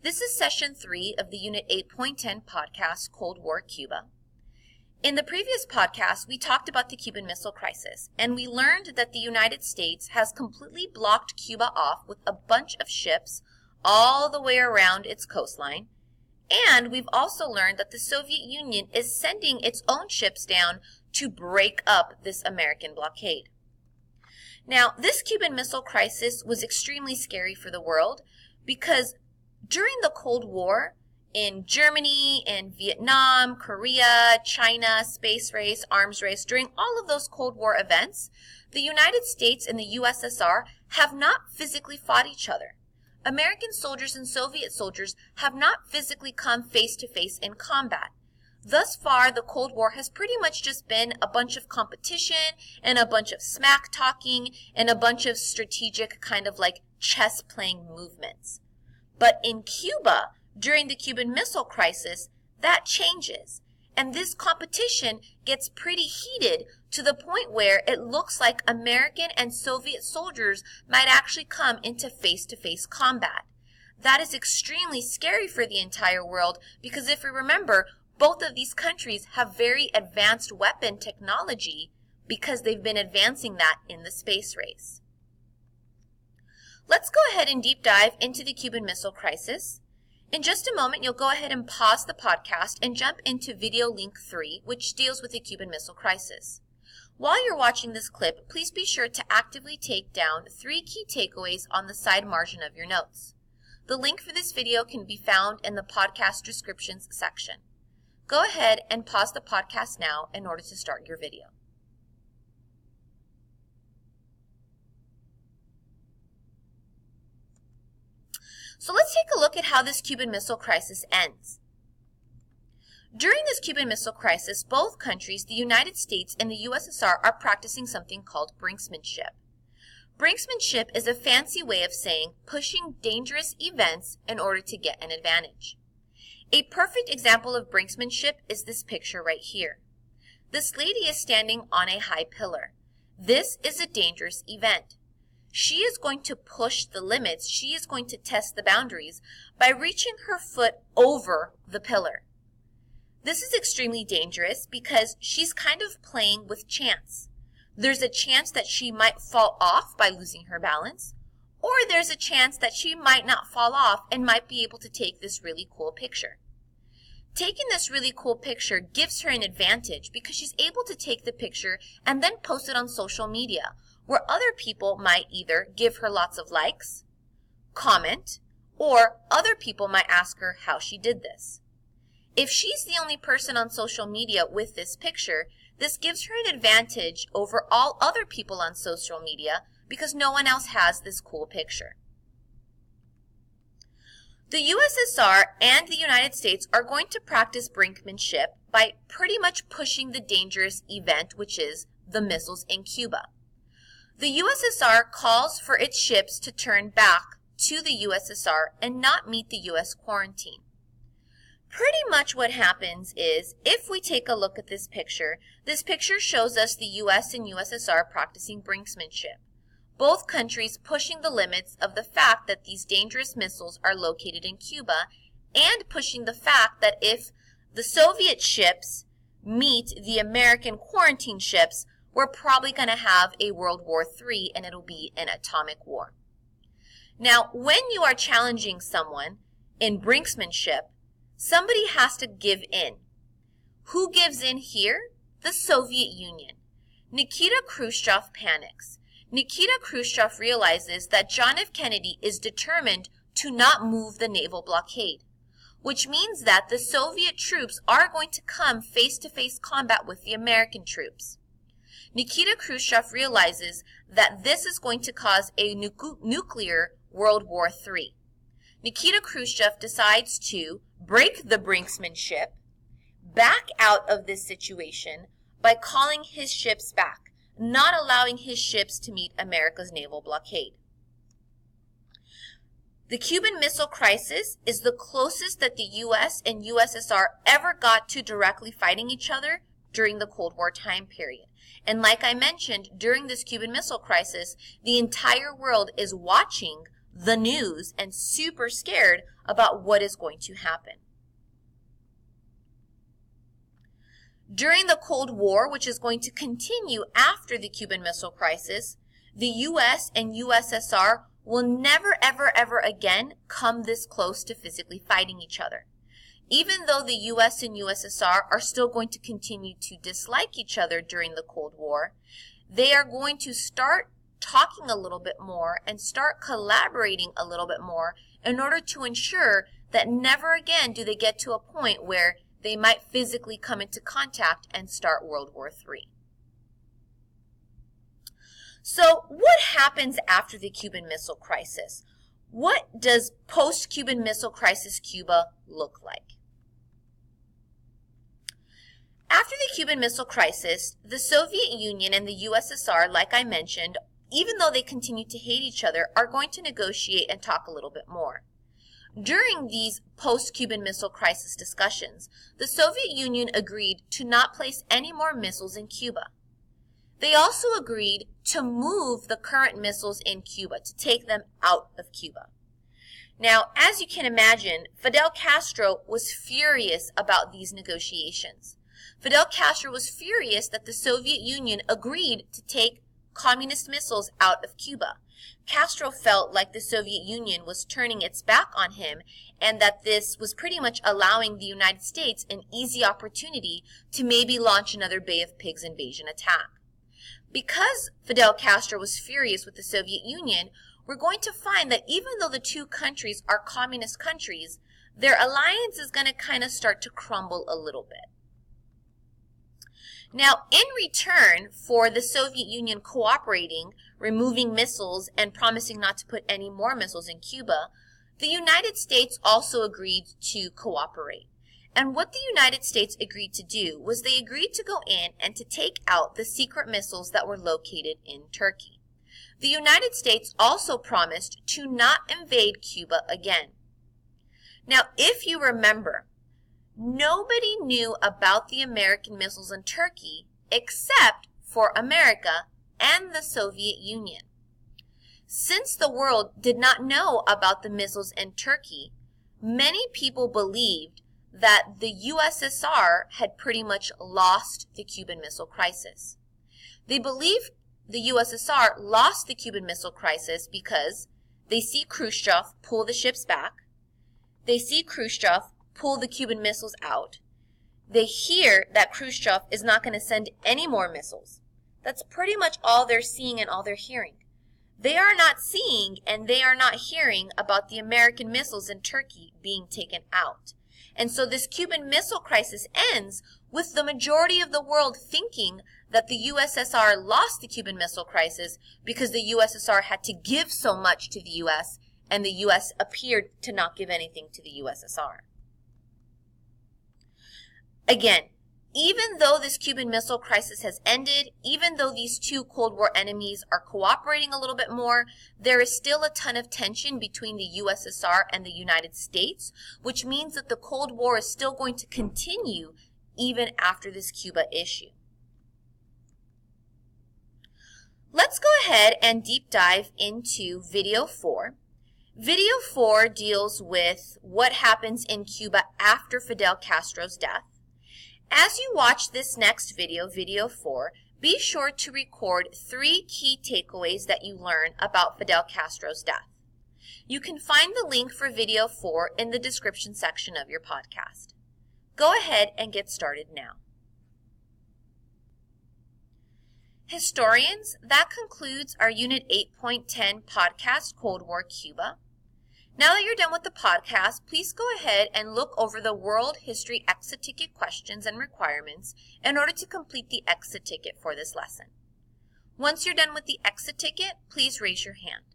This is session 3 of the Unit 8.10 podcast, Cold War Cuba. In the previous podcast, we talked about the Cuban Missile Crisis, and we learned that the United States has completely blocked Cuba off with a bunch of ships all the way around its coastline. And we've also learned that the Soviet Union is sending its own ships down to break up this American blockade. Now, this Cuban Missile Crisis was extremely scary for the world because during the Cold War, in Germany, in Vietnam, Korea, China, space race, arms race, during all of those Cold War events, the United States and the USSR have not physically fought each other. American soldiers and Soviet soldiers have not physically come face to face in combat. Thus far, the Cold War has pretty much just been a bunch of competition and a bunch of smack talking and a bunch of strategic kind of like chess playing movements. But in Cuba, during the Cuban Missile Crisis, that changes. And this competition gets pretty heated to the point where it looks like American and Soviet soldiers might actually come into face-to-face combat. That is extremely scary for the entire world because if we remember, both of these countries have very advanced weapon technology because they've been advancing that in the space race. Let's go ahead and deep dive into the Cuban Missile Crisis. In just a moment, you'll go ahead and pause the podcast and jump into video link 3, which deals with the Cuban Missile Crisis. While you're watching this clip, please be sure to actively take down 3 key takeaways on the side margin of your notes. The link for this video can be found in the podcast descriptions section. Go ahead and pause the podcast now in order to start your video. So let's take a look at how this Cuban Missile Crisis ends. During this Cuban Missile Crisis, both countries, the United States and the USSR, are practicing something called brinksmanship. Brinksmanship is a fancy way of saying pushing dangerous events in order to get an advantage. A perfect example of brinksmanship is this picture right here. This lady is standing on a high pillar. This is a dangerous event. She is going to push the limits. She is going to test the boundaries by reaching her foot over the pillar. This is extremely dangerous because she's kind of playing with chance. There's a chance that she might fall off by losing her balance, or there's a chance that she might not fall off and might be able to take this really cool picture. Taking this really cool picture gives her an advantage because she's able to take the picture and then post it on social media, where other people might either give her lots of likes, comment, or other people might ask her how she did this. If she's the only person on social media with this picture, this gives her an advantage over all other people on social media because no one else has this cool picture. The USSR and the United States are going to practice brinkmanship by pretty much pushing the dangerous event, which is the missiles in Cuba. The USSR calls for its ships to turn back to the USSR and not meet the U.S. quarantine. Pretty much what happens is, if we take a look at this picture shows us the U.S. and USSR practicing brinksmanship. Both countries pushing the limits of the fact that these dangerous missiles are located in Cuba and pushing the fact that if the Soviet ships meet the American quarantine ships, we're probably going to have a World War III and it'll be an atomic war. Now, when you are challenging someone in brinksmanship, somebody has to give in. Who gives in here? The Soviet Union. Nikita Khrushchev panics. Nikita Khrushchev realizes that John F. Kennedy is determined to not move the naval blockade, which means that the Soviet troops are going to come face-to-face combat with the American troops. Nikita Khrushchev realizes that this is going to cause a nuclear World War III. Nikita Khrushchev decides to break the brinksmanship, back out of this situation by calling his ships back, not allowing his ships to meet America's naval blockade. The Cuban Missile Crisis is the closest that the U.S. and USSR ever got to directly fighting each other during the Cold War time period. And like I mentioned, during this Cuban Missile Crisis, the entire world is watching the news and super scared about what is going to happen. During the Cold War, which is going to continue after the Cuban Missile Crisis, the U.S. and USSR will never, ever, ever again come this close to physically fighting each other. Even though the U.S. and USSR are still going to continue to dislike each other during the Cold War, they are going to start talking a little bit more and start collaborating a little bit more in order to ensure that never again do they get to a point where they might physically come into contact and start World War III. So what happens after the Cuban Missile Crisis? What does post-Cuban Missile Crisis Cuba look like? After the Cuban Missile Crisis, the Soviet Union and the USSR, like I mentioned, even though they continue to hate each other, are going to negotiate and talk a little bit more. During these post-Cuban Missile Crisis discussions, the Soviet Union agreed to not place any more missiles in Cuba. They also agreed to move the current missiles in Cuba, to take them out of Cuba. Now, as you can imagine, Fidel Castro was furious about these negotiations. Fidel Castro was furious that the Soviet Union agreed to take communist missiles out of Cuba. Castro felt like the Soviet Union was turning its back on him and that this was pretty much allowing the United States an easy opportunity to maybe launch another Bay of Pigs invasion attack. Because Fidel Castro was furious with the Soviet Union, we're going to find that even though the two countries are communist countries, their alliance is going to kind of start to crumble a little bit. Now, in return for the Soviet Union cooperating, removing missiles, and promising not to put any more missiles in Cuba, the United States also agreed to cooperate. And what the United States agreed to do was they agreed to go in and to take out the secret missiles that were located in Turkey. The United States also promised to not invade Cuba again. Now, if you remember, nobody knew about the American missiles in Turkey except for America and the Soviet Union. Since the world did not know about the missiles in Turkey, many people believed that the USSR had pretty much lost the Cuban Missile Crisis. They believe the USSR lost the Cuban Missile Crisis because they see Khrushchev pull the ships back, they see Khrushchev pull the Cuban missiles out, they hear that Khrushchev is not going to send any more missiles. That's pretty much all they're seeing and all they're hearing. They are not seeing and they are not hearing about the American missiles in Turkey being taken out. And so this Cuban Missile Crisis ends with the majority of the world thinking that the USSR lost the Cuban Missile Crisis because the USSR had to give so much to the US and the US appeared to not give anything to the USSR. Again, even though this Cuban Missile Crisis has ended, even though these two Cold War enemies are cooperating a little bit more, there is still a ton of tension between the USSR and the United States, which means that the Cold War is still going to continue even after this Cuba issue. Let's go ahead and deep dive into video 4. Video 4 deals with what happens in Cuba after Fidel Castro's death. As you watch this next video, video 4, be sure to record 3 key takeaways that you learn about Fidel Castro's death. You can find the link for video 4 in the description section of your podcast. Go ahead and get started now. Historians, that concludes our Unit 8.10 podcast, Cold War Cuba. Now that you're done with the podcast, please go ahead and look over the World History Exit Ticket questions and requirements in order to complete the exit ticket for this lesson. Once you're done with the exit ticket, please raise your hand.